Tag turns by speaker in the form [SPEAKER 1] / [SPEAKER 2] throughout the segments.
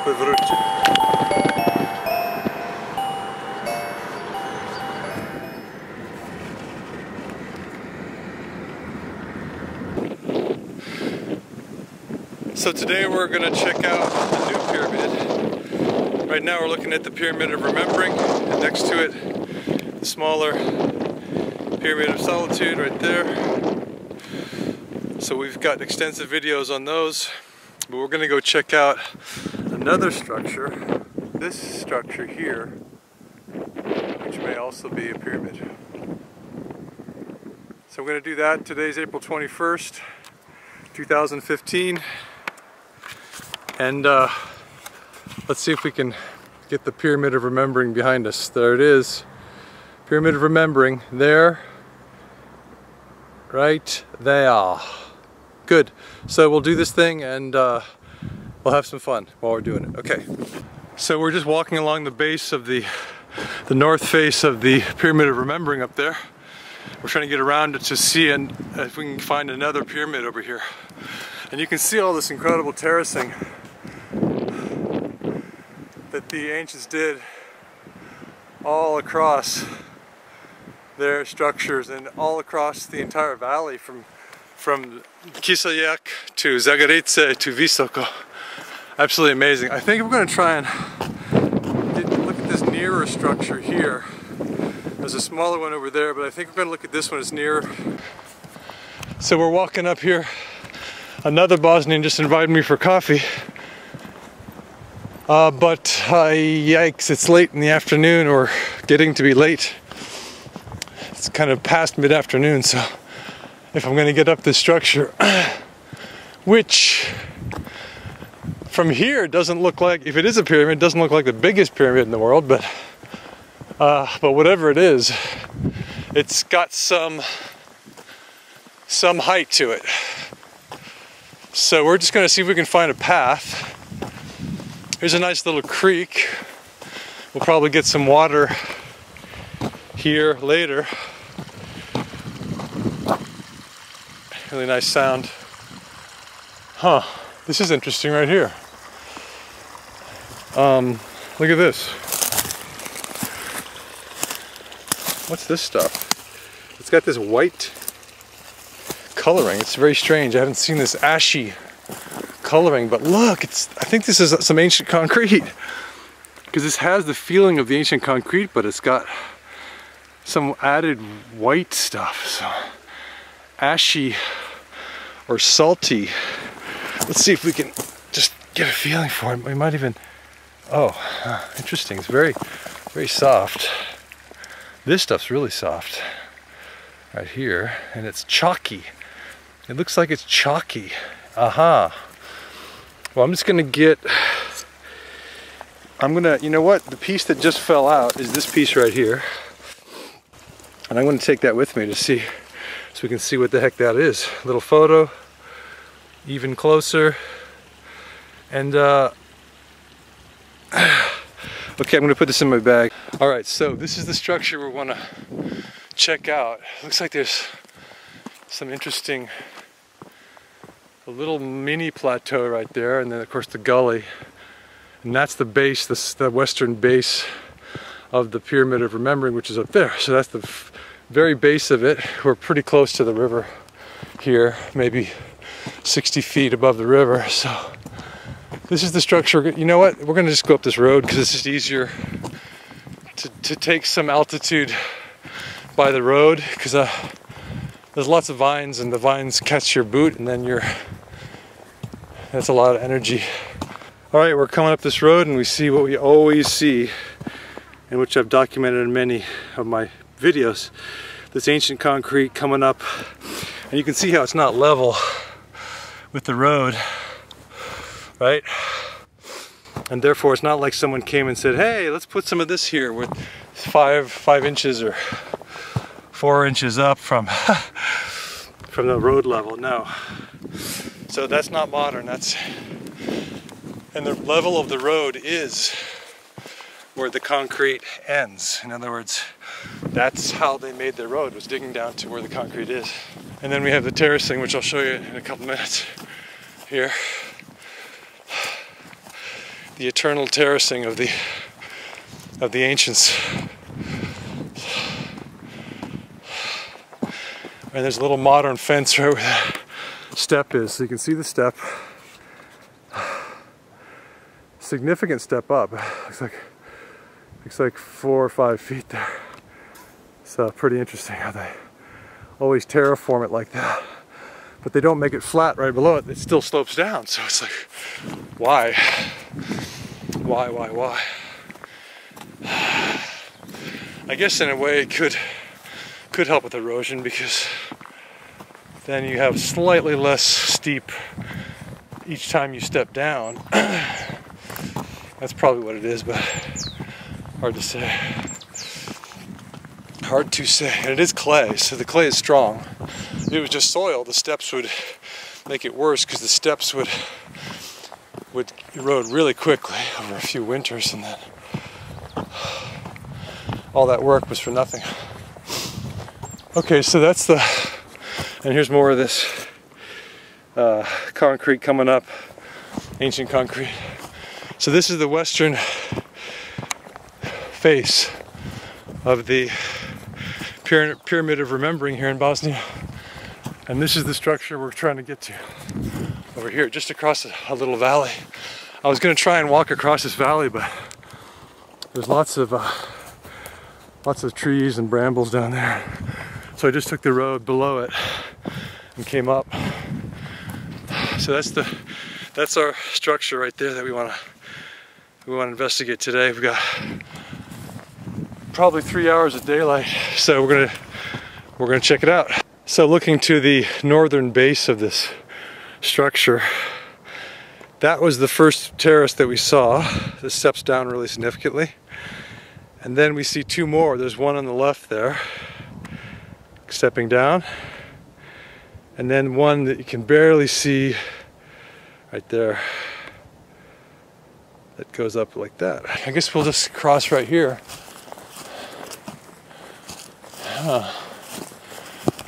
[SPEAKER 1] Poi wróćcie. So today we're going to check out the new pyramid. Right now we're looking at the Pyramid of Remembering, and next to it the smaller Pyramid of Solitude right there. So we've got extensive videos on those, but we're going to go check out another structure, this structure here, which may also be a pyramid. So we're going to do that. Today's April 21st, 2015. And let's see if we can get the Pyramid of Remembering behind us. There it is. Pyramid of Remembering. There. Right there. Good. So we'll do this thing and we'll have some fun while we're doing it. Okay. So we're just walking along the base of the north face of the Pyramid of Remembering up there. We're trying to get around it to see and if we can find another pyramid over here. And you can see all this incredible terracing that the ancients did all across their structures and all across the entire valley from Kiseljak to Zagorice to Visoko. Absolutely amazing. I think we're going to try and look at this nearer structure here. There's a smaller one over there, but I think we're going to look at this one as nearer. So we're walking up here. Another Bosnian just invited me for coffee. But yikes, it's late in the afternoon, or getting to be late. It's kind of past mid-afternoon, so if I'm going to get up this structure, which from here doesn't look like, if it is a pyramid, it doesn't look like the biggest pyramid in the world, but whatever it is, it's got some height to it. So we're just going to see if we can find a path. Here's a nice little creek. We'll probably get some water here later. Really nice sound. Huh, this is interesting right here. Look at this. What's this stuff? It's got this white coloring. It's very strange. I haven't seen this ashy coloring, but look, I think this is some ancient concrete, because this has the feeling of the ancient concrete, but it's got some added white stuff, so ashy or salty. Let's see if we can just get a feeling for it. We might even, interesting. It's very, very soft. This stuff's really soft right here, and it's chalky. It looks like it's chalky. Aha. Well, I'm just gonna you know what? The piece that just fell out is this piece right here. And I'm gonna take that with me to see, so we can see what the heck that is. Little photo, even closer. And, okay, I'm gonna put this in my bag. All right, so this is the structure we wanna check out. Looks like there's some interesting, a little mini plateau right there, and then of course the gully, and that's the base, the western base of the Pyramid of Remembering, which is up there. So that's the very base of it. We're pretty close to the river here, maybe 60 feet above the river. So this is the structure. You know what, we're gonna just go up this road because it's just easier to take some altitude by the road, because there's lots of vines, and the vines catch your boot, and then that's a lot of energy. All right, we're coming up this road, and we see what we always see, and which I've documented in many of my videos. This ancient concrete coming up, and you can see how it's not level with the road, right? And therefore, it's not like someone came and said, "Hey, let's put some of this here," with five inches or 4 inches up from the road level. No. So that's not modern. And the level of the road is where the concrete ends. In other words, that's how they made their road, was digging down to where the concrete is. And then we have the terracing, which I'll show you in a couple minutes here. the eternal terracing of the ancients. And there's a little modern fence right where the step is, so you can see the step. Significant step up. Looks like 4 or 5 feet there. So pretty interesting how they always terraform it like that. But they don't make it flat right below it. It still slopes down. So it's like, why? Why? I guess in a way it could help with erosion, because then you have slightly less steep each time you step down. That's probably what it is, but hard to say. Hard to say. And it is clay, so the clay is strong. If it was just soil, the steps would make it worse, because the steps would erode really quickly over a few winters, and then all that work was for nothing. Okay, so that's and here's more of this concrete coming up, ancient concrete. So this is the western face of the Pyramid of Remembering here in Bosnia. And this is the structure we're trying to get to over here, just across a little valley. I was going to try and walk across this valley, but there's lots of trees and brambles down there. So I just took the road below it and came up. So that's our structure right there that we want to investigate today. We've got probably 3 hours of daylight, so we're gonna check it out. So looking to the northern base of this structure, that was the first terrace that we saw. This steps down really significantly, and then we see 2 more. There's one on the left there, stepping down, and then one that you can barely see right there that goes up like that. I guess we'll just cross right here.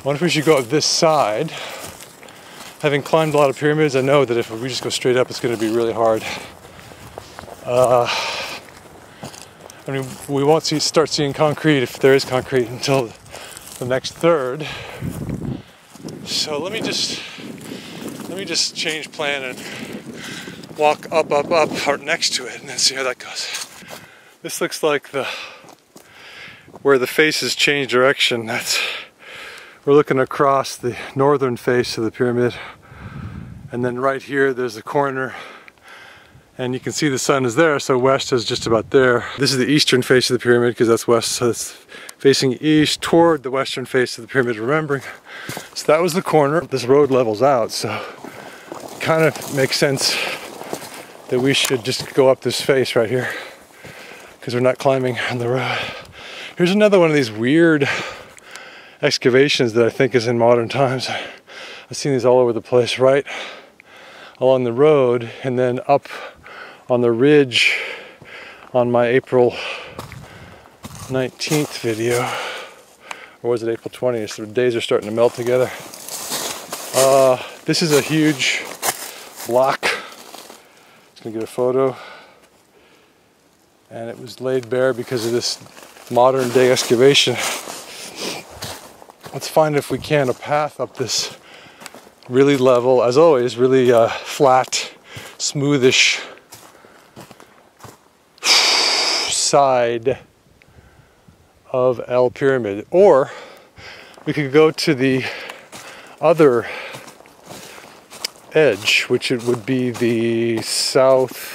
[SPEAKER 1] What if we should go up this side? Having climbed a lot of pyramids, I know that if we just go straight up, it's going to be really hard. I mean, we won't start seeing concrete, if there is concrete, until the next third. So let me just change plan and walk up or next to it, and then see how that goes. This looks like where the faces change direction. We're looking across the northern face of the pyramid, and then right here there's a corner, and you can see the sun is there, so west is just about there. This is the eastern face of the pyramid, because that's west, so it's facing east toward the western face of the Pyramid of Remembering. So that was the corner. This road levels out, so it kind of makes sense that we should just go up this face right here, because we're not climbing on the road. Here's another one of these weird excavations that I think is in modern times. I've seen these all over the place, right along the road, and then up on the ridge on my April 19th video, or was it April 20th? The days are starting to melt together. This is a huge block. Just gonna get a photo. And it was laid bare because of this modern day excavation. Let's find, if we can, a path up this really level, as always, really flat, smoothish side of El Pyramid. Or we could go to the other edge, which it would be the southeastern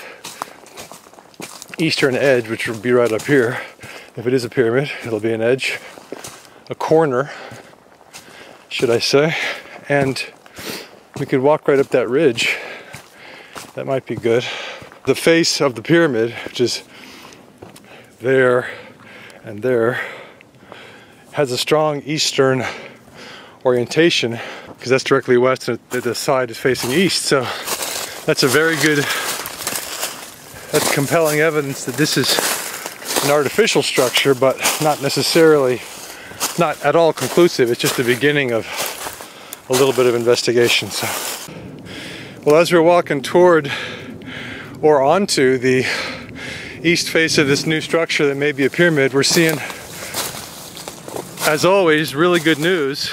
[SPEAKER 1] edge, which would be right up here. If it is a pyramid, it'll be an edge, a corner, should I say, and we could walk right up that ridge. That might be good. The face of the pyramid, which is there and there, has a strong eastern orientation, because that's directly west and the side is facing east. So that's a very good, that's compelling evidence that this is an artificial structure, but not necessarily, not at all conclusive. It's just the beginning of a little bit of investigation. So, well, as we're walking toward or onto the east face of this new structure that may be a pyramid. We're seeing, as always, really good news.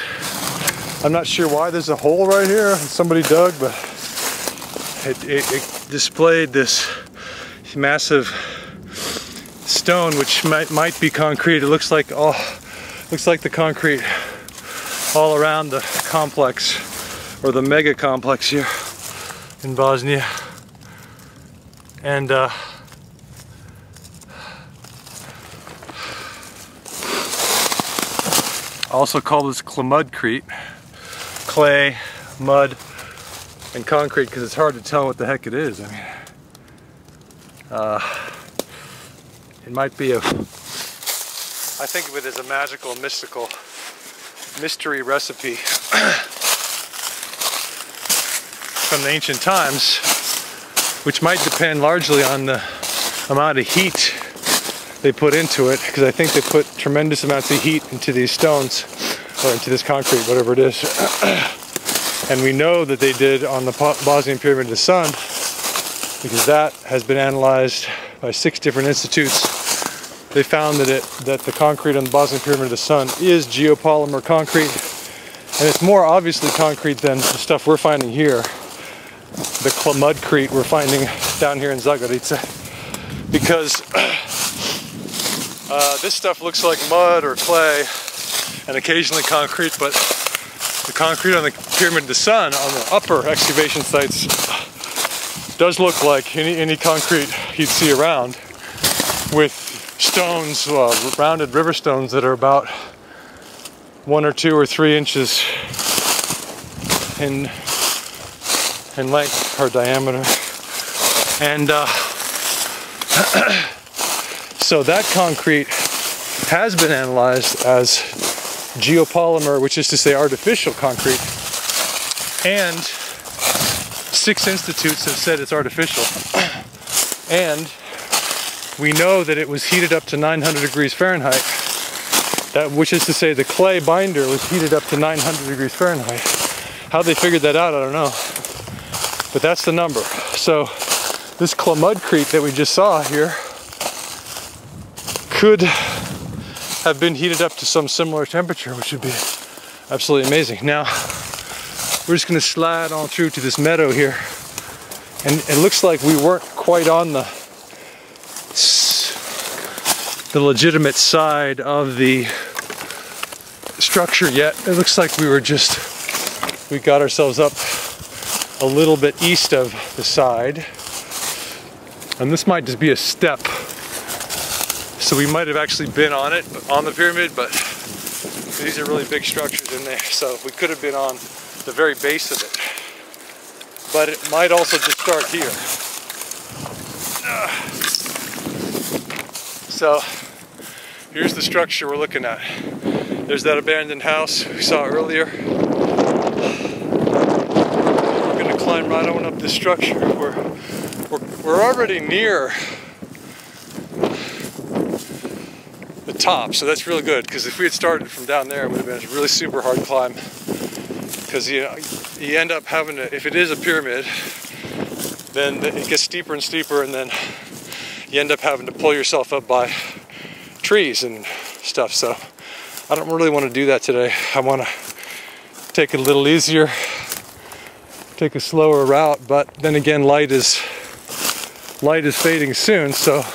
[SPEAKER 1] I'm not sure why there's a hole right here somebody dug, but it displayed this massive stone, which might be concrete. It looks like the concrete all around the complex, or the mega complex here in Bosnia. And also call this clamudcrete, clay, mud, and concrete, because it's hard to tell what the heck it is. I mean, it might be I think of it as a magical, mystical mystery recipe from the ancient times, which might depend largely on the amount of heat they put into it, because I think they put tremendous amounts of heat into these stones, or into this concrete, whatever it is. And we know that they did on the Bosnian Pyramid of the Sun, because that has been analyzed by 6 different institutes. They found that the concrete on the Bosnian Pyramid of the Sun is geopolymer concrete, and it's more obviously concrete than the stuff we're finding here, the clamudcrete we're finding down here in Zagorice, because this stuff looks like mud or clay and occasionally concrete, but the concrete on the Pyramid of the Sun on the upper excavation sites does look like any concrete you'd see around, with stones, rounded river stones that are about 1 or 2 or 3 inches in length or diameter. And so that concrete has been analyzed as geopolymer, which is to say artificial concrete, and 6 institutes have said it's artificial. And we know that it was heated up to 900 degrees Fahrenheit, which is to say the clay binder was heated up to 900 degrees Fahrenheit. How they figured that out, I don't know, but that's the number. So this clamudcrete that we just saw here could have been heated up to some similar temperature, which would be absolutely amazing. Now, we're just going to slide on through to this meadow here, and it looks like we weren't quite on the legitimate side of the structure yet. It looks like we got ourselves up a little bit east of the side, and this might just be a step. So we might have actually been on it, on the pyramid, but these are really big structures in there, so we could have been on the very base of it. But it might also just start here. So here's the structure we're looking at. There's that abandoned house we saw earlier. We're gonna climb right on up this structure. We're already near the top, so that's really good, because if we had started from down there, it would have been a really super hard climb, because you end up having to, if it is a pyramid, then it gets steeper and steeper, and then you end up having to pull yourself up by trees and stuff. So I don't really want to do that today. I want to take it a little easier, take a slower route, but then again, light is fading soon, so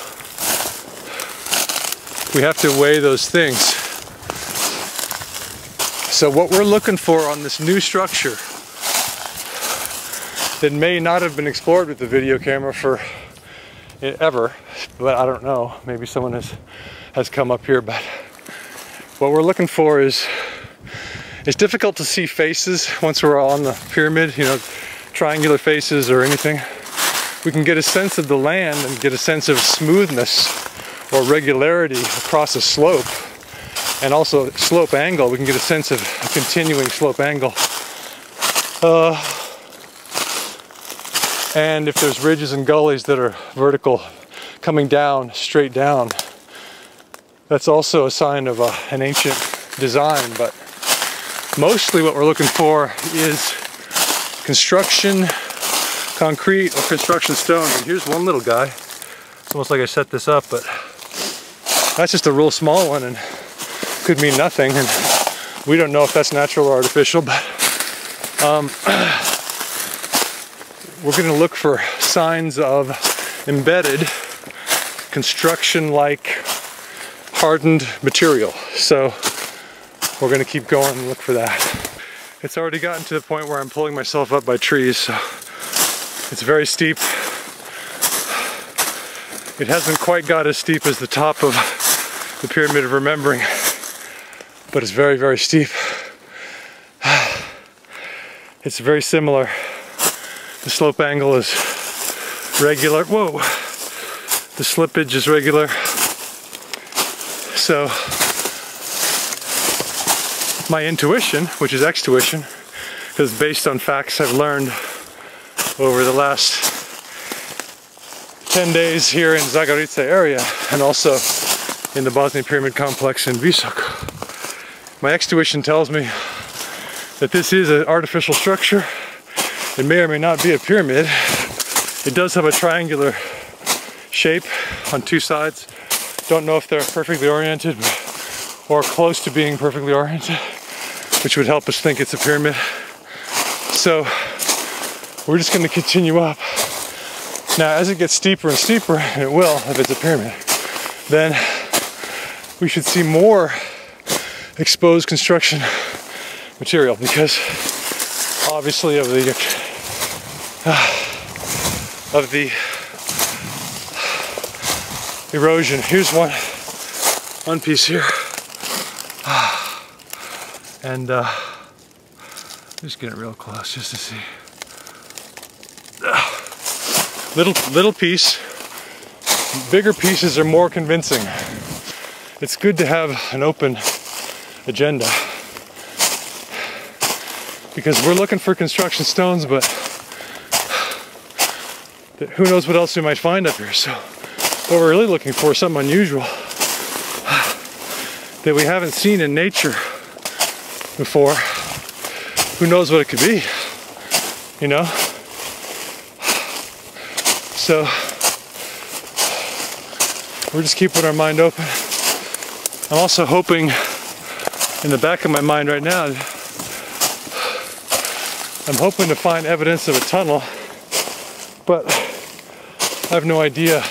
[SPEAKER 1] we have to weigh those things. So what we're looking for on this new structure that may not have been explored with the video camera for ever, but I don't know, maybe someone has come up here, but what we're looking for is, it's difficult to see faces once we're on the pyramid, you know, triangular faces or anything. We can get a sense of the land and get a sense of smoothness or regularity across a slope, and also slope angle. We can get a sense of a continuing slope angle. And if there's ridges and gullies that are vertical, coming down, straight down, that's also a sign of an ancient design. But mostly what we're looking for is construction concrete or construction stones. And here's one little guy. It's almost like I set this up, but that's just a real small one and could mean nothing. And we don't know if that's natural or artificial, but we're going to look for signs of embedded construction-like hardened material. So we're going to keep going and look for that. It's already gotten to the point where I'm pulling myself up by trees, so it's very steep. It hasn't quite got as steep as the top of the Pyramid of Remembering, but it's very, very steep. It's very similar. The slope angle is regular. Whoa! The slippage is regular. So my intuition, which is extuition, because based on facts I've learned over the last 10 days here in Zagorice area and also in the Bosnian Pyramid Complex in Visok, my extuition tells me that this is an artificial structure. It may or may not be a pyramid. It does have a triangular shape on two sides. Don't know if they're perfectly oriented or close to being perfectly oriented, which would help us think it's a pyramid. So we're just going to continue up. Now, as it gets steeper and steeper, and it will if it's a pyramid, then we should see more exposed construction material, because obviously of the erosion. Here's one piece here, and just get it real close just to see. Little piece. Bigger pieces are more convincing. It's good to have an open agenda, because we're looking for construction stones, but who knows what else we might find up here. So what we're really looking for is something unusual that we haven't seen in nature before. Who knows what it could be, you know? So we're just keeping our mind open. I'm also hoping, in the back of my mind right now, I'm hoping to find evidence of a tunnel, but I have no idea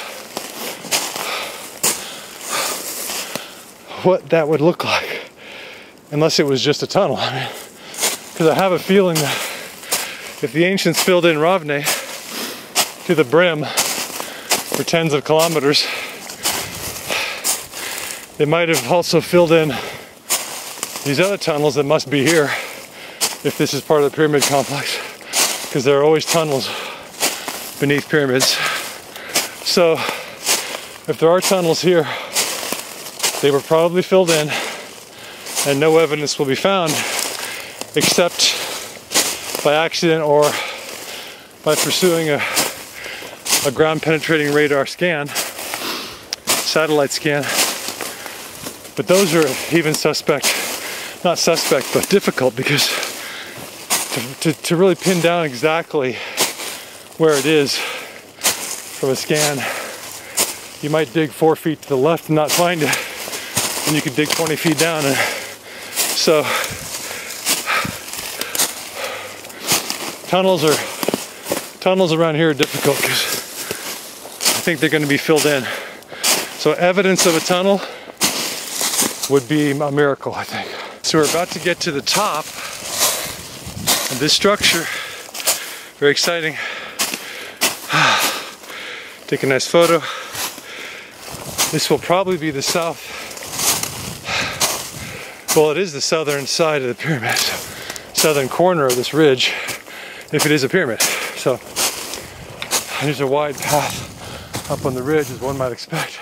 [SPEAKER 1] what that would look like unless it was just a tunnel. I mean, because I have a feeling that if the ancients filled in Ravne to the brim for tens of kilometers, they might have also filled in these other tunnels that must be here if this is part of the pyramid complex, because there are always tunnels beneath pyramids. So if there are tunnels here, they were probably filled in, and no evidence will be found except by accident or by pursuing a ground penetrating radar scan, satellite scan. But those are even not suspect, but difficult, because to really pin down exactly where it is from a scan, you might dig 4 feet to the left and not find it, and you could dig 20 feet down. And so tunnels around here are difficult because I think they're going to be filled in. So evidence of a tunnel would be a miracle, I think. So we're about to get to the top of this structure. Very exciting. Take a nice photo. This will probably be the south. Well, it is the southern side of the pyramid, southern corner of this ridge, if it is a pyramid. So there's a wide path up on the ridge, as one might expect.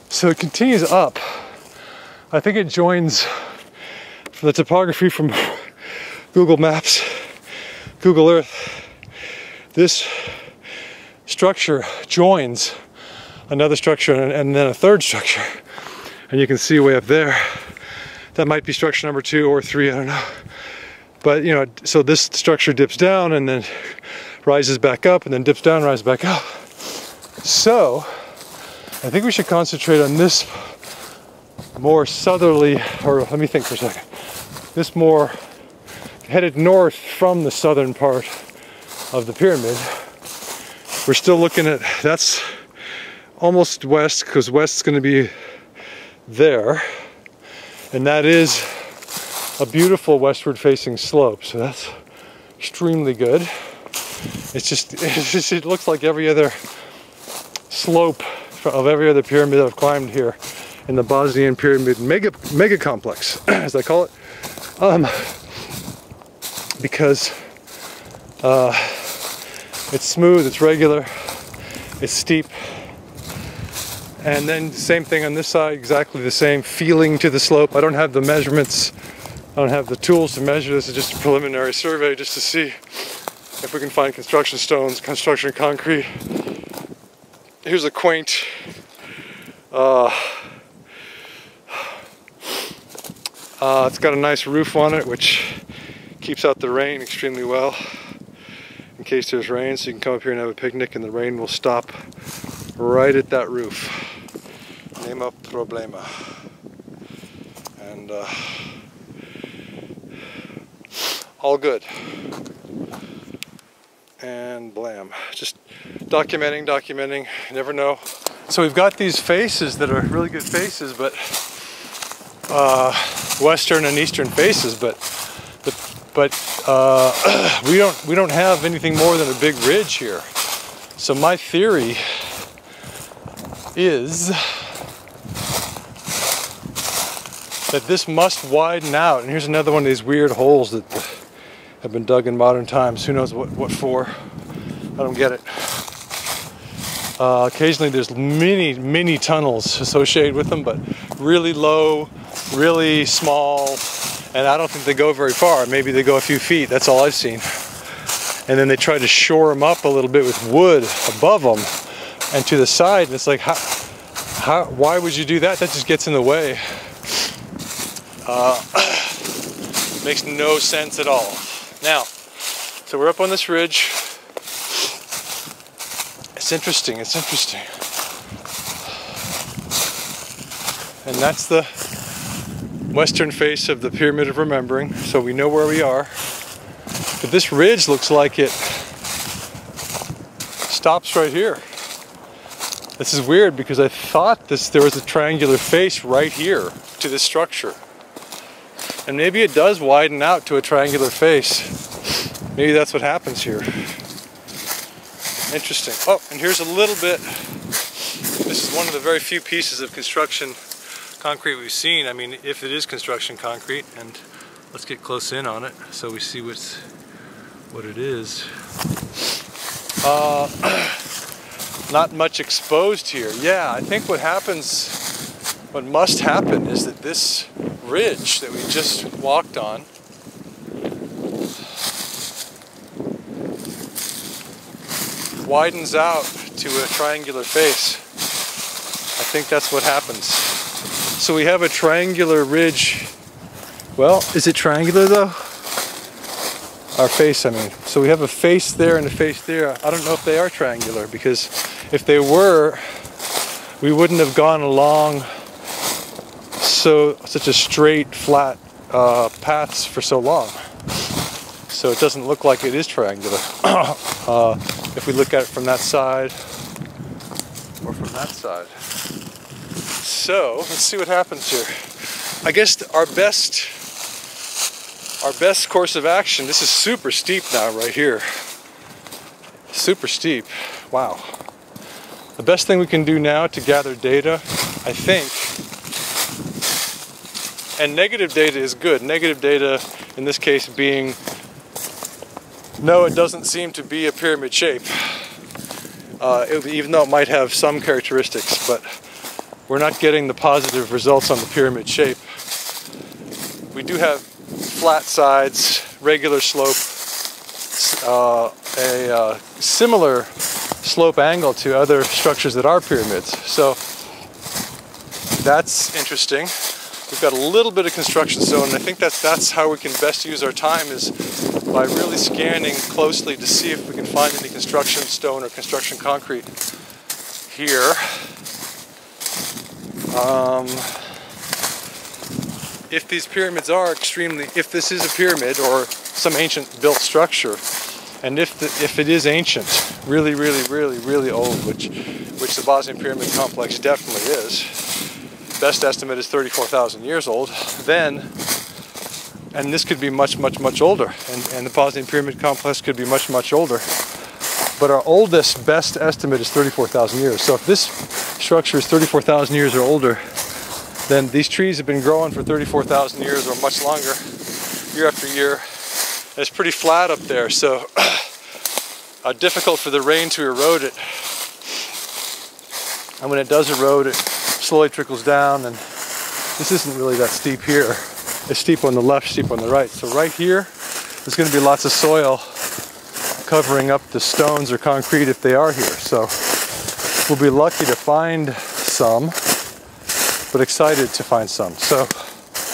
[SPEAKER 1] So it continues up. I think it joins, from the topography from Google Maps, Google Earth, this structure joins another structure and then a third structure. And you can see way up there, that might be structure number 2 or 3, I don't know. But you know, so this structure dips down and then rises back up and then dips down, rises back up. So I think we should concentrate on this more southerly, or let me think for a second. This more headed north from the southern part of the pyramid. We're still looking at, that's almost west, because west's going to be there. And that is a beautiful westward facing slope. So that's extremely good. It looks like every other slope of every other pyramid I've climbed here in the Bosnian Pyramid mega complex, as I call it, because it's smooth, it's regular, it's steep, and then same thing on this side, exactly the same feeling to the slope. I don't have the measurements, I don't have the tools to measure this. It's just a preliminary survey just to see if we can find construction stones, construction concrete. Here's a quaint it's got a nice roof on it, which keeps out the rain extremely well in case there's rain, so you can come up here and have a picnic and the rain will stop right at that roof. Nema problema. And all good. And blam. Just documenting, you never know. So we've got these faces that are really good faces, but western and eastern faces, but we don't have anything more than a big ridge here. So my theory is that this must widen out. And here's another one of these weird holes that have been dug in modern times. Who knows what for? I don't get it. Occasionally there's mini tunnels associated with them, but really low, really small, and I don't think they go very far. Maybe they go a few feet, that's all I've seen. And then they try to shore them up a little bit with wood above them and to the side, and it's like, why would you do that? That just gets in the way. Makes no sense at all. Now, so we're up on this ridge. It's interesting. And that's the western face of the Pyramid of Remembering, so we know where we are. But this ridge looks like it stops right here. This is weird because I thought there was a triangular face right here to this structure. And maybe it does widen out to a triangular face. Maybe that's what happens here. Interesting. Oh, and here's a little bit. This is one of the very few pieces of construction concrete we've seen. I mean, if it is construction concrete, and let's get close in on it so we see what it is. Not much exposed here. Yeah, I think what must happen is that this ridge that we just walked on widens out to a triangular face. I think that's what happens. So we have a triangular ridge. Well, is it triangular though? Our face, I mean. So we have a face there and a face there. I don't know if they are triangular, because if they were, we wouldn't have gone along such a straight, flat paths for so long. So it doesn't look like it is triangular. If we look at it from that side or from that side. So let's see what happens here. I guess our best course of action, this is super steep now right here. Super steep. Wow. The best thing we can do now to gather data, I think, and negative data is good. Negative data in this case being, no, it doesn't seem to be a pyramid shape. Even though it might have some characteristics, but we're not getting the positive results on the pyramid shape. We do have flat sides, regular slope, a similar slope angle to other structures that are pyramids. So that's interesting. we've got a little bit of construction stone, and I think that's how we can best use our time, is by really scanning closely to see if we can find any construction stone or construction concrete here. If these pyramids are if this is a pyramid or some ancient built structure, and if it is ancient, really old, which the Bosnian Pyramid Complex definitely is, best estimate is 34,000 years old, then, and this could be much older, and the Bosnian Pyramid Complex could be much older, but our oldest best estimate is 34,000 years. So if this structure is 34,000 years or older, then these trees have been growing for 34,000 years or much longer, year after year. And it's pretty flat up there, so difficult for the rain to erode it. And when it does erode, it slowly trickles down, and this isn't really that steep here. It's steep on the left, steep on the right. So right here, there's going to be lots of soil covering up the stones or concrete if they are here. So we'll be lucky to find some, but excited to find some. So,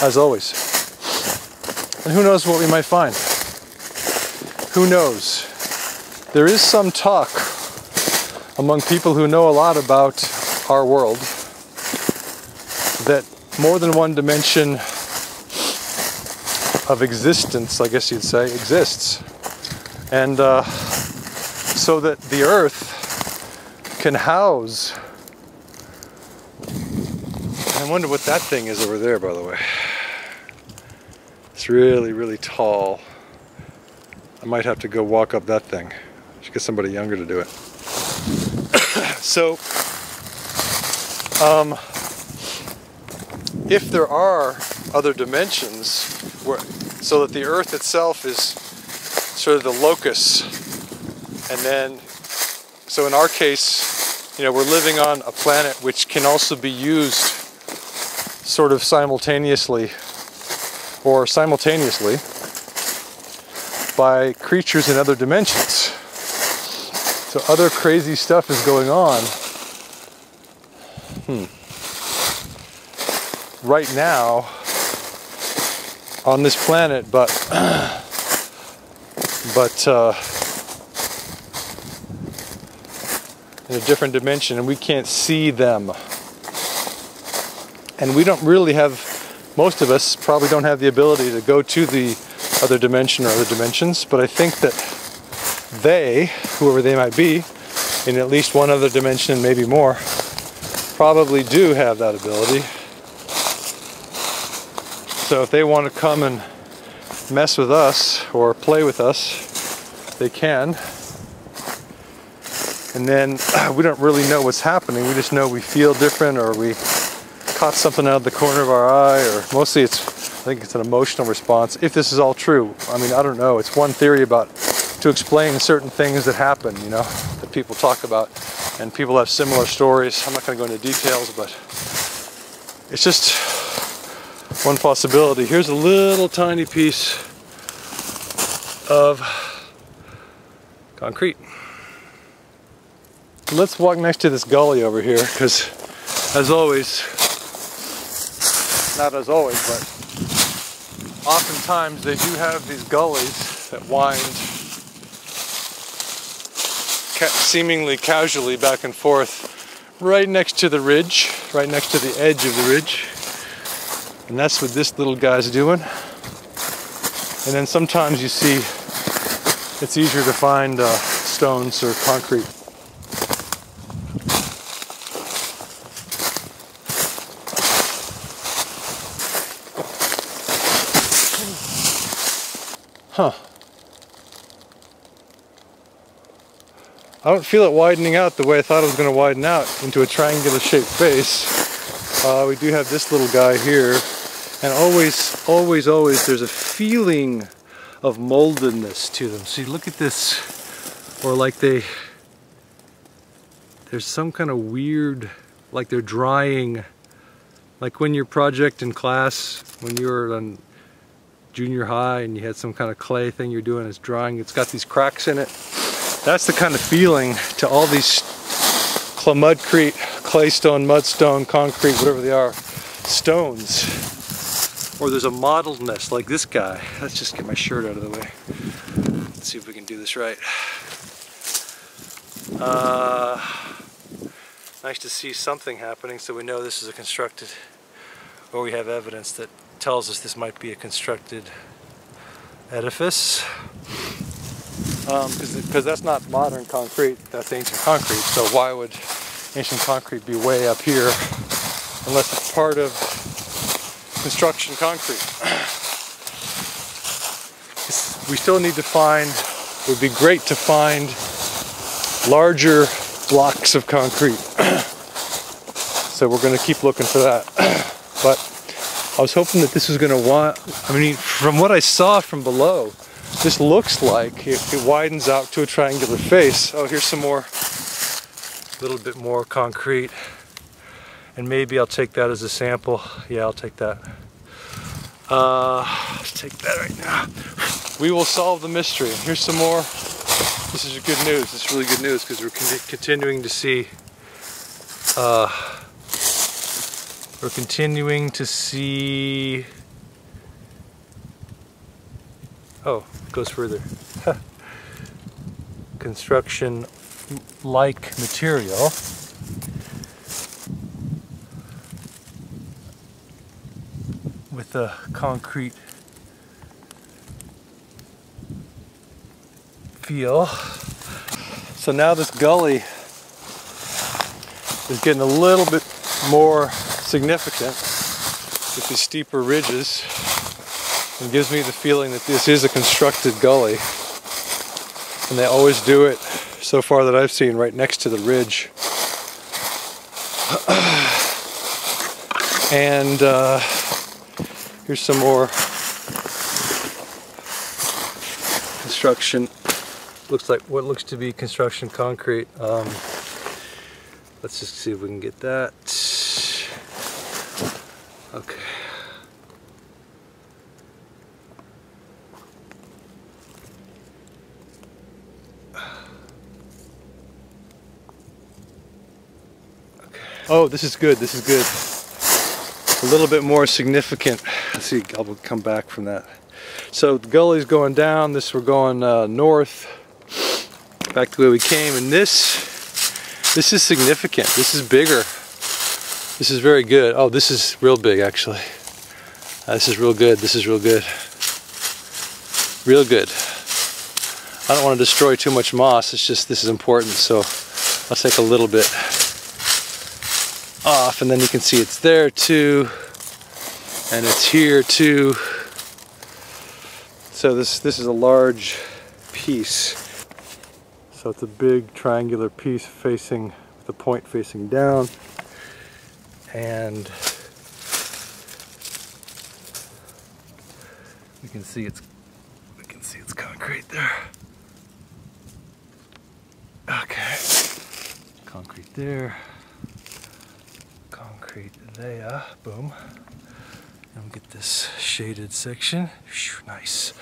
[SPEAKER 1] as always. And who knows what we might find? Who knows? There is some talk among people who know a lot about our world that more than one dimension of existence, I guess you'd say, exists. And so that the Earth can house. I wonder what that thing is over there, by the way. It's really tall. I might have to go walk up that thing. Should get somebody younger to do it. So, if there are other dimensions, so that the Earth itself is sort of the locus, and then, so in our case, you know, we're living on a planet which can also be used sort of simultaneously by creatures in other dimensions. So other crazy stuff is going on right now on this planet, but in a different dimension, and we can't see them. And we don't really have, most of us probably don't have the ability to go to the other dimension or other dimensions, but I think that they, whoever they might be, in at least one other dimension, maybe more, probably do have that ability. So if they want to come and mess with us or play with us, they can. And then we don't really know what's happening. We just know we feel different, or we caught something out of the corner of our eye, or mostly I think it's an emotional response. If this is all true, I mean, I don't know. It's one theory to explain certain things that happen, you know, that people talk about, and people have similar stories. I'm not going to go into details, but it's just one possibility. Here's a little tiny piece of concrete. Let's walk next to this gully over here, because as always, not as always, but oftentimes they do have these gullies that wind seemingly casually back and forth right next to the ridge, right next to the edge of the ridge. And that's what this little guy's doing. And then sometimes you see it's easier to find stones or concrete. Huh. I don't feel it widening out the way I thought it was going to widen out into a triangular shaped face. We do have this little guy here, and always there's a feeling of moldedness to them. See, look at this, or like there's some kind of weird, like they're drying, like when your project in class, when you were on junior high and you had some kind of clay thing you're doing, it's drying, it's got these cracks in it. That's the kind of feeling to all these mudcrete, claystone, mudstone, concrete, whatever they are, stones. or there's a mottled nest like this guy. Let's just get my shirt out of the way. Let's see if we can do this right. Nice to see something happening, so we know this is a constructed, or we have evidence that tells us this might be a constructed edifice. Because that's not modern concrete, that's ancient concrete, so why would ancient concrete be way up here unless it's part of construction concrete? We still need to find, it would be great to find larger blocks of concrete. So we're going to keep looking for that. But I was hoping that this was going to I mean, from what I saw from below, this looks like it widens out to a triangular face. Oh, here's some more, a little bit more concrete. And maybe I'll take that as a sample. Yeah, I'll take that. Let's take that right now. We will solve the mystery. Here's some more. This is good news. This is really good news because we're continuing to see. We're continuing to see. Oh, it goes further. Construction-like material. With a concrete feel. So now this gully is getting a little bit more significant with these steeper ridges. It gives me the feeling that this is a constructed gully. And they always do it, so far that I've seen, right next to the ridge. And here's some more construction. Looks like what looks to be construction concrete. Let's just see if we can get that. Okay. Oh, this is good. This is good. A little bit more significant. Let's see. I'll come back from that. So the gully's going down. This we're going north, back to where we came, and this is significant. This is bigger. This is very good. Oh, this is real big, actually. This is real good. This is real good. Real good. I don't want to destroy too much moss. It's just this is important, so I'll take a little bit off, and then you can see it's there too, and it's here too. So this is a large piece. So it's a big triangular piece facing, with the point facing down, and we can see it's concrete there. Okay, concrete there. Concrete there, boom. And we get this shaded section. Nice.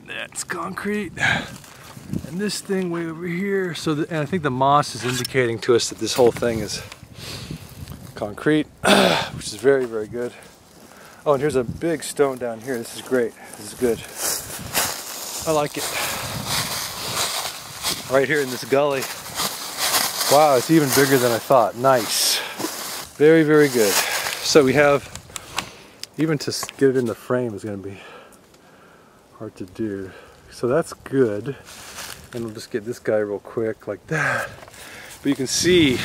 [SPEAKER 1] That's concrete. And this thing way over here. So, and I think the moss is indicating to us that this whole thing is concrete, which is very, very good. Oh, and here's a big stone down here. This is great. This is good. I like it. Right here in this gully. Wow, it's even bigger than I thought. Nice. Very, very good. So we have, even to get it in the frame is going to be hard to do. So that's good. And we'll just get this guy real quick like that. But you can see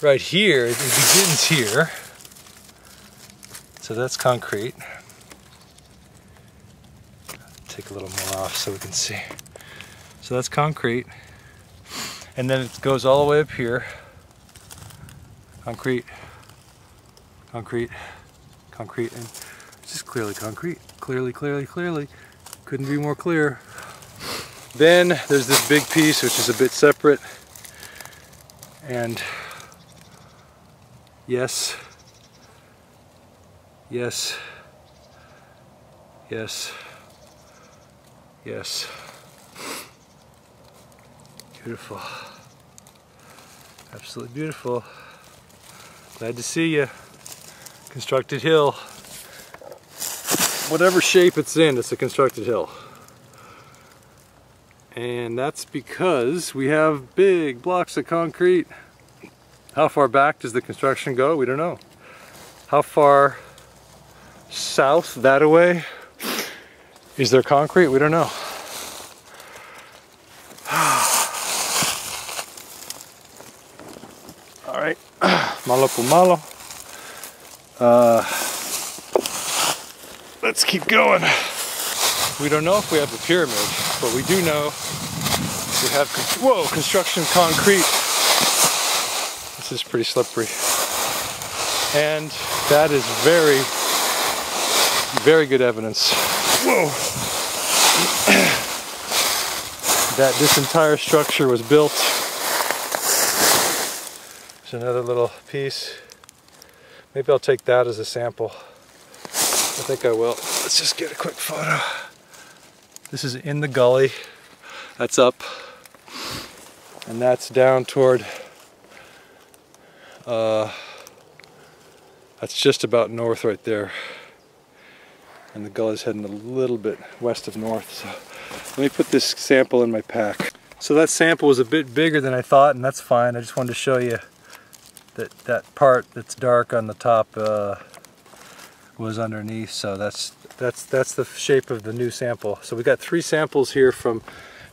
[SPEAKER 1] right here, it begins here. So that's concrete. Take a little more off so we can see. So that's concrete, and then it goes all the way up here. Concrete, concrete, concrete, and it's just clearly concrete. Clearly, clearly, clearly. Couldn't be more clear. Then there's this big piece which is a bit separate, and yes, yes, yes, yes. Beautiful. Absolutely beautiful. Glad to see you. Constructed hill. Whatever shape it's in, it's a constructed hill. And that's because we have big blocks of concrete. How far back does the construction go? We don't know. How far south, that away, is there concrete? We don't know. All right, malo por malo. Let's keep going. We don't know if we have a pyramid, but we do know we have, whoa, construction concrete. This is pretty slippery. And that is very, very good evidence, whoa, that this entire structure was built. There's another little piece. Maybe I'll take that as a sample. I think I will. Let's just get a quick photo. This is in the gully. That's up. And that's down toward, that's just about north right there. And the gully's heading a little bit west of north. So let me put this sample in my pack. So that sample was a bit bigger than I thought, and that's fine. I just wanted to show you that that part that's dark on the top was underneath. So that's the shape of the new sample. So we got 3 samples here from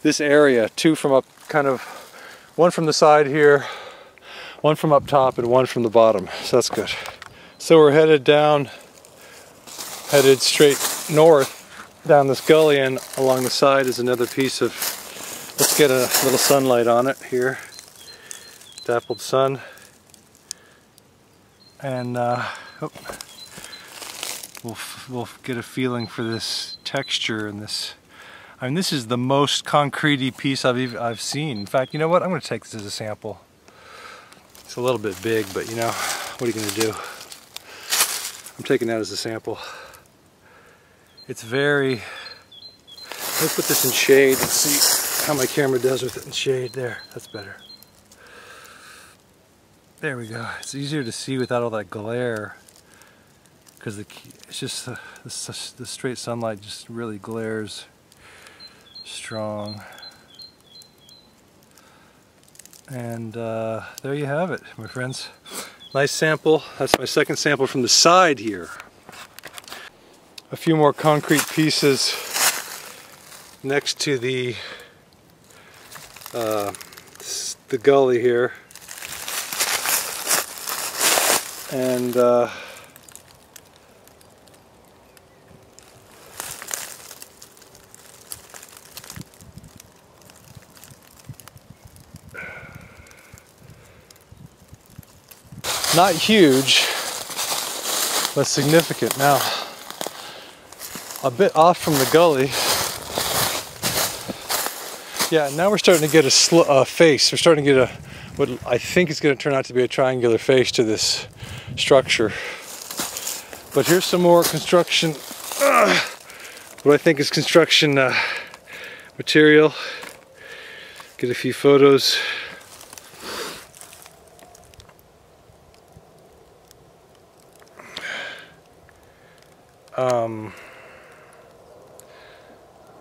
[SPEAKER 1] this area, 2 from up, kind of, 1 from the side here, 1 from up top, and 1 from the bottom. So that's good. So we're headed down, headed straight north down this gully, and along the side is another piece of, let's get a little sunlight on it here, dappled sun. And we'll get a feeling for this texture and this. I mean, this is the most concrete-y piece I've seen. In fact, you know what? I'm going to take this as a sample. It's a little bit big, but you know, what are you going to do? I'm taking that as a sample. It's very. Let me put this in shade and see how my camera does with it in shade. There, that's better. There we go. It's easier to see without all that glare, because it's just the straight sunlight just really glares strong. And there you have it, my friends. Nice sample. That's my second sample from the side here. A few more concrete pieces next to the gully here. And not huge, but significant. Now, a bit off from the gully. Yeah, now we're starting to get a face. We're starting to get what I think is going to turn out to be a triangular face to this structure. But here's some more construction, what I think is construction material. Get a few photos.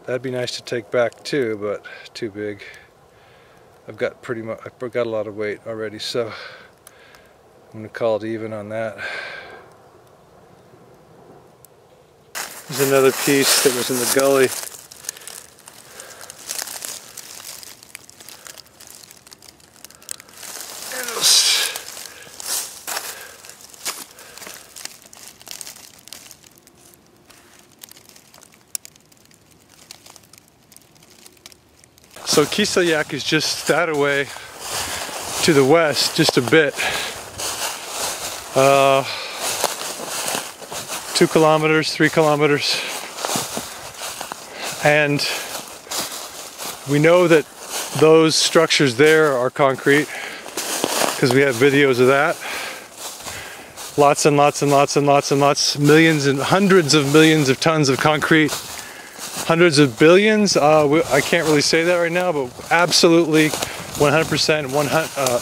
[SPEAKER 1] That'd be nice to take back too, but too big. I've got a lot of weight already, so I'm gonna call it even on that. There's another piece that was in the gully. So Kiseljak is just that away to the west, just a bit. 2 kilometers, 3 kilometers. And we know that those structures there are concrete because we have videos of that. Lots and lots and lots and lots and lots, millions and hundreds of millions of tons of concrete. Hundreds of billions, I can't really say that right now, but absolutely 100% and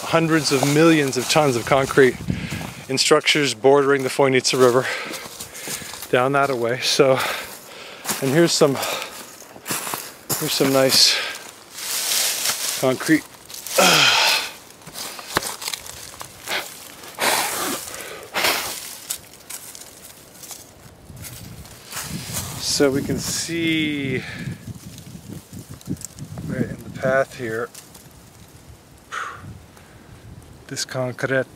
[SPEAKER 1] hundreds of millions of tons of concrete in structures bordering the Foinica River down that away. So, and here's some nice concrete. So we can see right in the path here this concrete.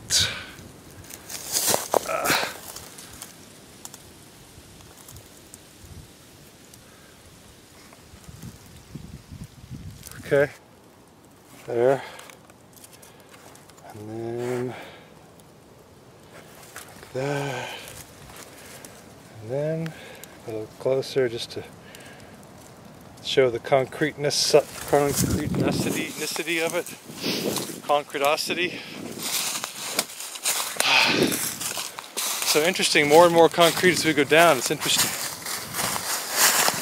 [SPEAKER 1] Okay, there, and then like that, and then a little closer just to show the concreteness of it, concretosity. So interesting, more and more concrete as we go down. It's interesting.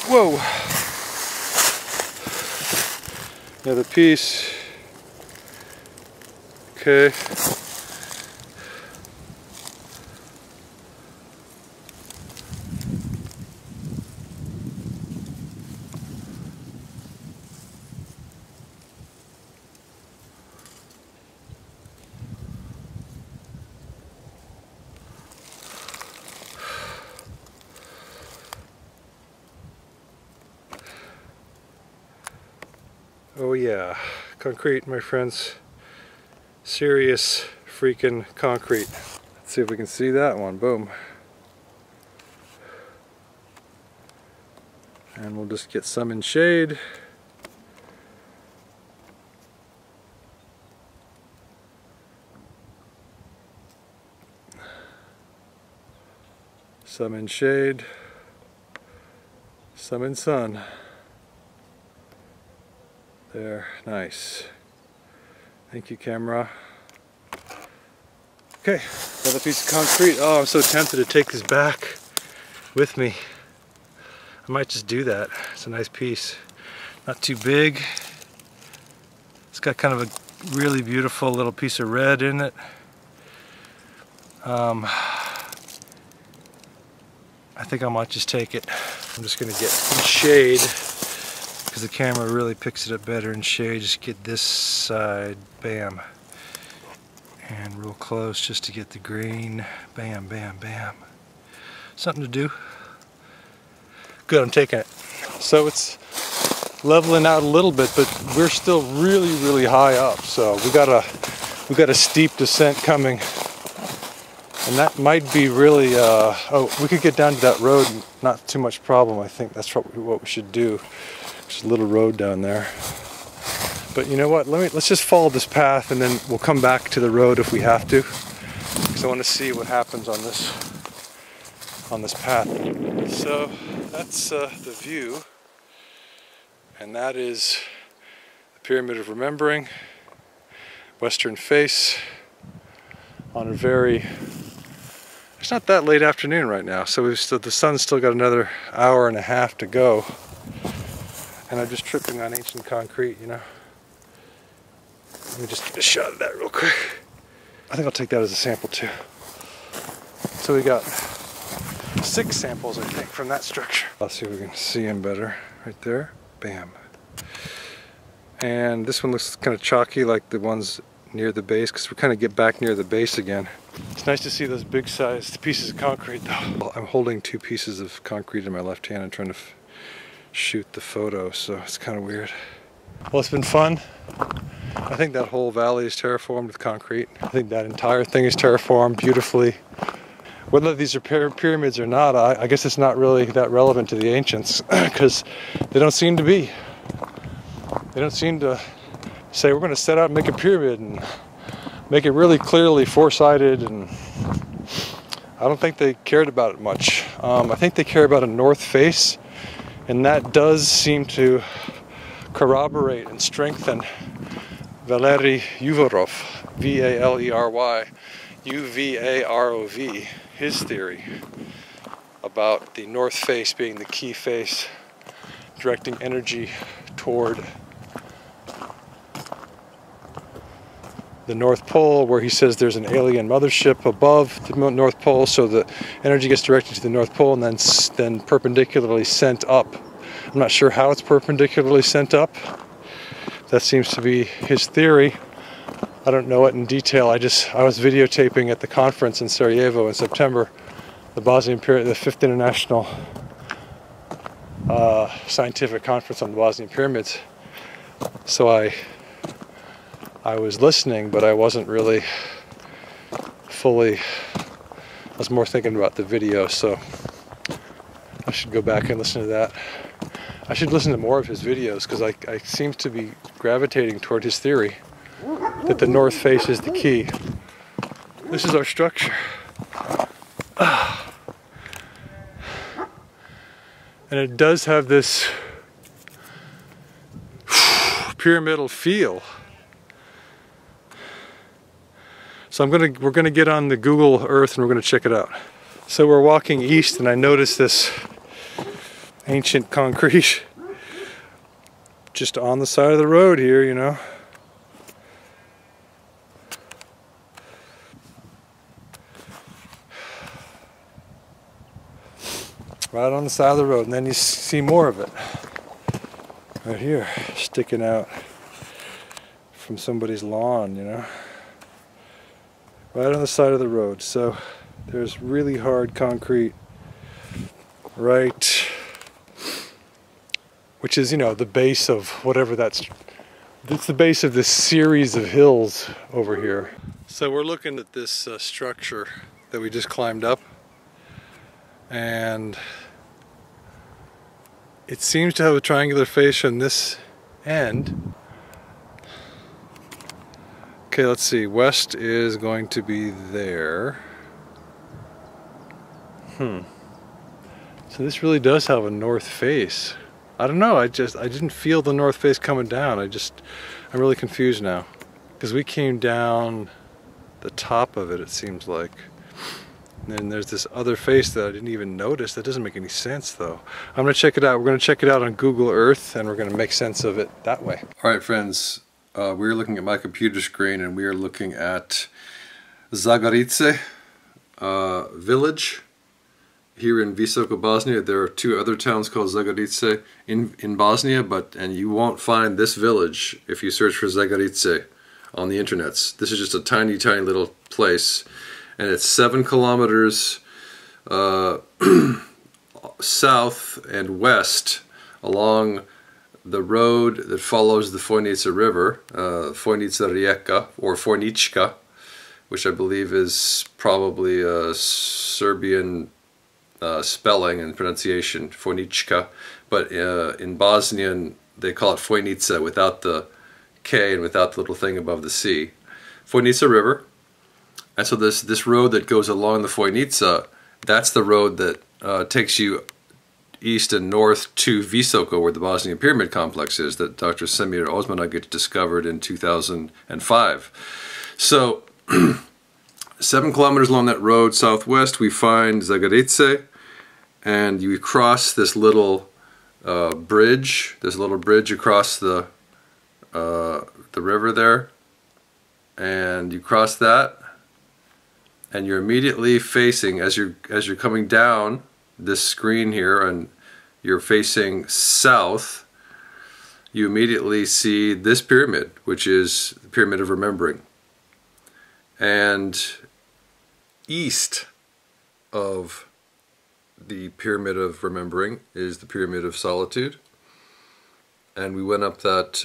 [SPEAKER 1] Whoa! Another piece. Okay. Oh yeah, concrete, my friends. Serious freaking concrete. Let's see if we can see that one. Boom. And we'll just get some in shade. Some in shade. Some in sun. There, nice. Thank you, camera. Okay, another piece of concrete. Oh, I'm so tempted to take this back with me. I might just do that. It's a nice piece. Not too big. It's got kind of a really beautiful little piece of red in it. I think I might just take it. I'm just gonna get some shade, because the camera really picks it up better in shade. Just get this side, bam, and real close just to get the green, bam, bam, bam. Something to do. Good, I'm taking it. So it's leveling out a little bit, but we're still really, really high up. So we got a steep descent coming, and that might be really. Oh, we could get down to that road, not too much problem. I think that's what we should do. There's a little road down there. But you know what? Let's just follow this path, and then we'll come back to the road if we have to, because I want to see what happens on this path. So that's the view, and that is the Pyramid of Remembering, western face, on a very. It's not that late afternoon right now, so the sun's still got another hour and a half to go. And I'm just tripping on ancient concrete, you know. Let me just get a shot of that real quick. I think I'll take that as a sample too. So we got 6 samples, I think, from that structure. Let's see if we can see them better. Right there, bam. And this one looks kind of chalky like the ones near the base, because we kind of get back near the base again. It's nice to see those big sized pieces of concrete though. I'm holding 2 pieces of concrete in my left hand and trying to shoot the photo, so it's kind of weird. Well, it's been fun. I think that whole valley is terraformed with concrete. I think that entire thing is terraformed beautifully. Whether these are pyramids or not, I guess it's not really that relevant to the ancients, because they don't seem to be. They don't seem to say, we're going to set out and make a pyramid and make it really clearly four-sided, and I don't think they cared about it much. I think they care about a north face, and that does seem to corroborate and strengthen Valery Uvarov, V-A-L-E-R-Y, U-V-A-R-O-V, his theory about the north face being the key face, directing energy toward the North Pole, where he says there's an alien mothership above the North Pole, so the energy gets directed to the North Pole and then perpendicularly sent up. I'm not sure how it's perpendicularly sent up. That seems to be his theory. I don't know it in detail. I was videotaping at the conference in Sarajevo in September, the Bosnian Pyramid, the 5th International Scientific Conference on the Bosnian Pyramids. So I was listening, but I wasn't really fully. I was more thinking about the video, so I should go back and listen to that. I should listen to more of his videos, because I seem to be gravitating toward his theory that the north face is the key. This is our structure. And it does have this pyramidal feel. So we're gonna get on the Google Earth and we're gonna check it out. So we're walking east and I noticed this ancient concrete just on the side of the road here, you know. Right on the side of the road, and then you see more of it right here, sticking out from somebody's lawn, you know, right on the side of the road. So there's really hard concrete, right, which is, you know, the base of whatever it's the base of this series of hills over here. So we're looking at this structure that we just climbed up, and it seems to have a triangular face on this end. Okay, let's see. West is going to be there. So this really does have a north face. I don't know. I didn't feel the north face coming down. I'm really confused now, because we came down the top of it seems like. And then there's this other face that I didn't even notice. That doesn't make any sense though. I'm gonna check it out. We're gonna check it out on Google Earth and we're gonna make sense of it that way. Alright friends, we're looking at my computer screen and we are looking at Zagorice village here in Visoko, Bosnia. There are two other towns called Zagorice in Bosnia, and you won't find this village if you search for Zagorice on the internets. This is just a tiny, tiny little place. And it's 7 kilometers south and west along the road that follows the Fojnica River, Fojnica Rijeka, or Fojnička, which I believe is probably a Serbian spelling and pronunciation, Fojnička, but in Bosnian they call it Fojnica without the K and without the little thing above the C. Fojnica River. And so this road that goes along the Fojnica, that's the road that takes you east and north to Visoko, where the Bosnian Pyramid Complex is, that Dr. Semir Osmanagic discovered in 2005. So 7 kilometers along that road southwest we find Zagorice, and you cross this little bridge, across the river there, and you cross that, and you're immediately facing, as you're coming down this screen here and you're facing south, you immediately see this pyramid, which is the Pyramid of Remembering. And east of the Pyramid of Remembering is the Pyramid of Solitude. And we went up that,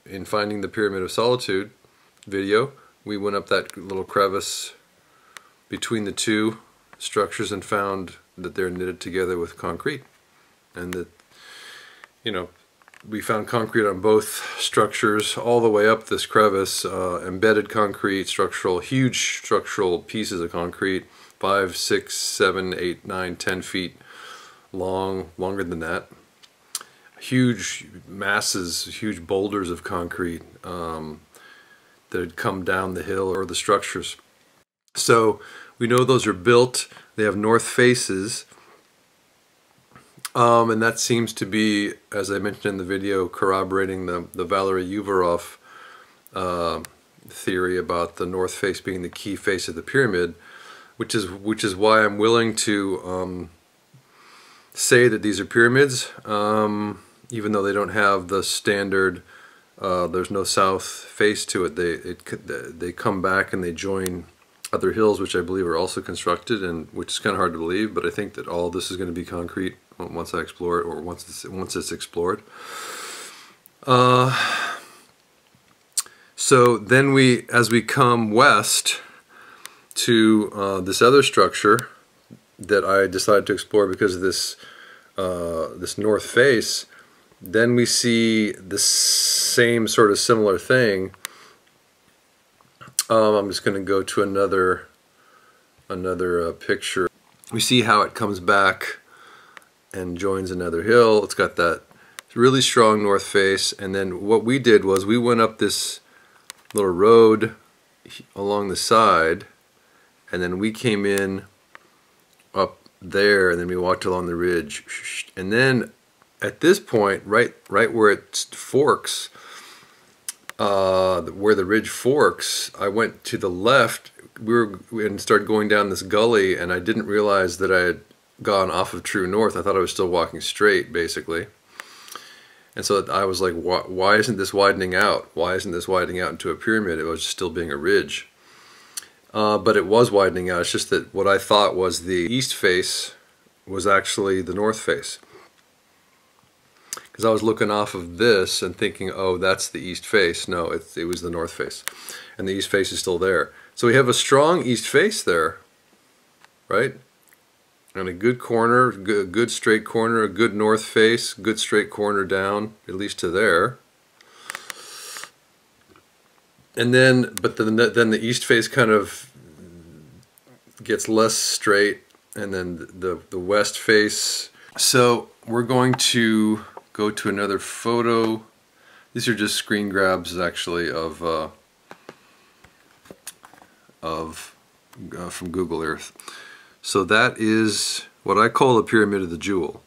[SPEAKER 1] in finding the Pyramid of Solitude video, we went up that little crevice between the two structures and found that they're knitted together with concrete, and that, you know, we found concrete on both structures all the way up this crevice, embedded concrete, huge structural pieces of concrete, 5, 6, 7, 8, 9, 10 feet long, longer than that. Huge masses, huge boulders of concrete that had come down the hill or the structures. So we know those are built, they have north faces, and that seems to be, as I mentioned in the video, corroborating the Valery Uvarov
[SPEAKER 2] theory about the north face being the key face of the pyramid, which is why I'm willing to say that these are pyramids, even though they don't have the standard. There's no south face to it. They come back and they join other hills, which I believe are also constructed, and which is kind of hard to believe. But I think that all this is going to be concrete once I explore it, or once it's explored. So then as we come west to this other structure that I decided to explore because of this this north face, then we see the same sort of similar thing. I'm just going to go to another picture. We see how it comes back and joins another hill. It's got that really strong north face, and then what we did was we went up this little road along the side, and then we came in up there, and then we walked along the ridge, and then at this point, right where it forks, where the ridge forks, I went to the left. And started going down this gully, and I didn't realize that I had gone off of true north. I thought I was still walking straight, basically. And so I was like, why isn't this widening out? Why isn't this widening out into a pyramid? It was still being a ridge. But it was widening out. It's just that what I thought was the east face was actually the north face. Because I was looking off of this and thinking, oh, that's the east face. No, it was the north face. And the east face is still there. So we have a strong east face there, right? And a good corner, good straight corner, a good north face, good straight corner down, at least to there. And then, but then the east face kind of gets less straight, and then the west face. So we're going to go to another photo. These are just screen grabs, actually, from Google Earth. So that is what I call the Pyramid of the Jewel.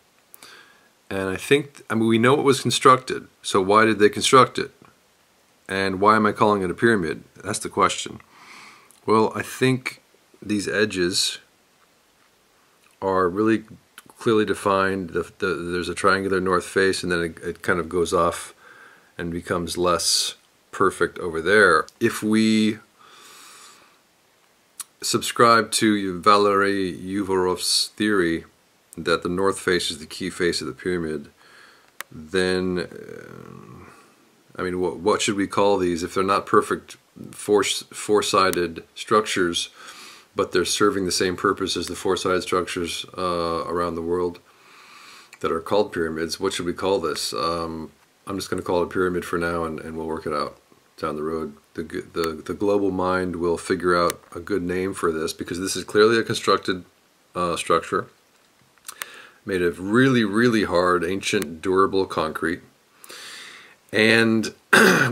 [SPEAKER 2] And I mean, we know it was constructed. So why did they construct it? And why am I calling it a pyramid? That's the question. Well, I think these edges are really clearly defined. There's a triangular north face, and then it kind of goes off and becomes less perfect over there. If we subscribe to Valery Yuvarov's theory that the north face is the key face of the pyramid, then I mean, what should we call these if they're not perfect four-sided structures, but they're serving the same purpose as the four-sided structures around the world that are called pyramids? What should we call this? I'm just going to call it a pyramid for now, and we'll work it out down the road. The global mind will figure out a good name for this, because this is clearly a constructed structure made of really, really hard, ancient, durable concrete. And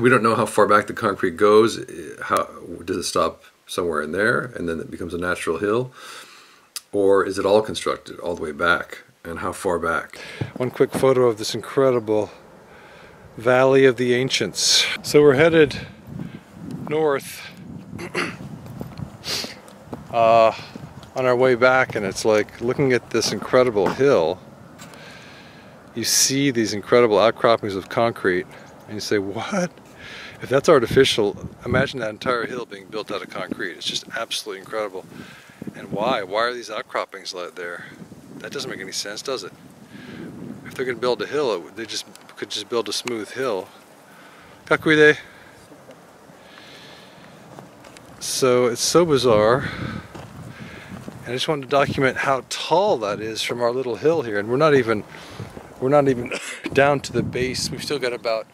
[SPEAKER 2] we don't know how far back the concrete goes. Does it stop somewhere in there and then it becomes a natural hill? Or is it all constructed all the way back? And how far back?
[SPEAKER 1] One quick photo of this incredible Valley of the Ancients. So we're headed north on our way back, and it's like looking at this incredible hill. You see these incredible outcroppings of concrete, and you say, what? If that's artificial, imagine that entire hill being built out of concrete. It's just absolutely incredible. And why? Why are these outcroppings there? That doesn't make any sense, does it? If they're going to build a hill, they could just build a smooth hill. Kakuide. So it's so bizarre. And I just wanted to document how tall that is from our little hill here. And we're not even down to the base. We've still got about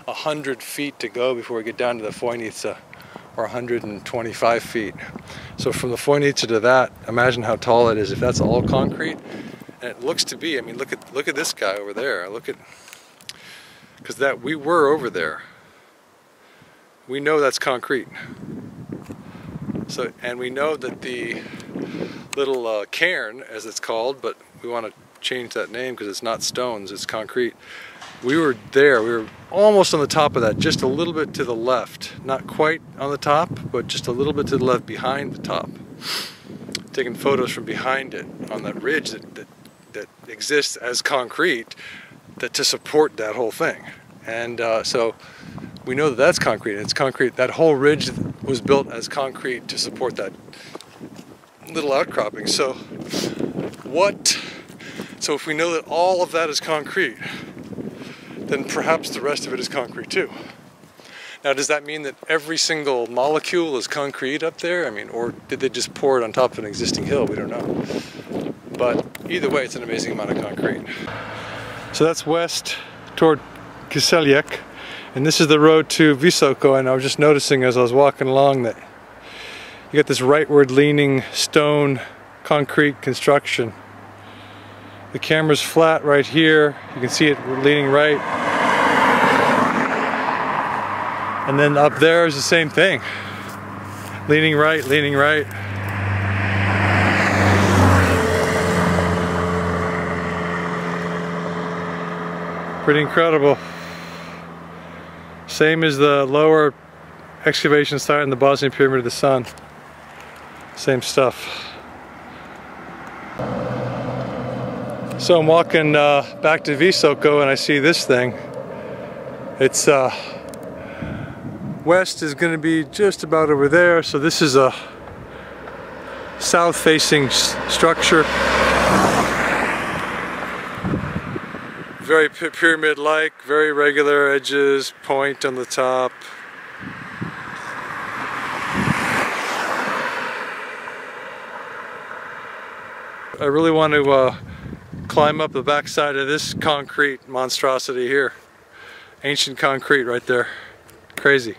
[SPEAKER 1] 100 feet to go before we get down to the Fojnica, or 125 feet. So from the Fojnica to that, imagine how tall it is if that's all concrete. And it looks to be, I mean, look at this guy over there. Because we were over there. We know that's concrete. So, and we know that the little cairn, as it's called, but we want to changed that name because it's not stones, it's concrete. We were there, we were almost on the top of that, just a little bit to the left. Not quite on the top, but just a little bit to the left behind the top. Taking photos from behind it on that ridge that exists as concrete to support that whole thing. And so we know that that's concrete. It's concrete. That whole ridge was built as concrete to support that little outcropping. So if we know that all of that is concrete, then perhaps the rest of it is concrete too. Now, does that mean that every single molecule is concrete up there? I mean, or did they just pour it on top of an existing hill? We don't know. But either way, it's an amazing amount of concrete. So that's west toward Kiseljak, and this is the road to Visoko. And I was just noticing as I was walking along that you got this rightward leaning stone concrete construction. The camera's flat right here. You can see it leaning right. And then up there is the same thing. Leaning right, leaning right. Pretty incredible. Same as the lower excavation site in the Bosnian Pyramid of the Sun. Same stuff. So I'm walking back to Visoko and I see this thing. It's west is going to be just about over there. So this is a south-facing structure. Very pyramid-like, very regular edges, point on the top. I really want to climb up the backside of this concrete monstrosity here. Ancient concrete right there. Crazy.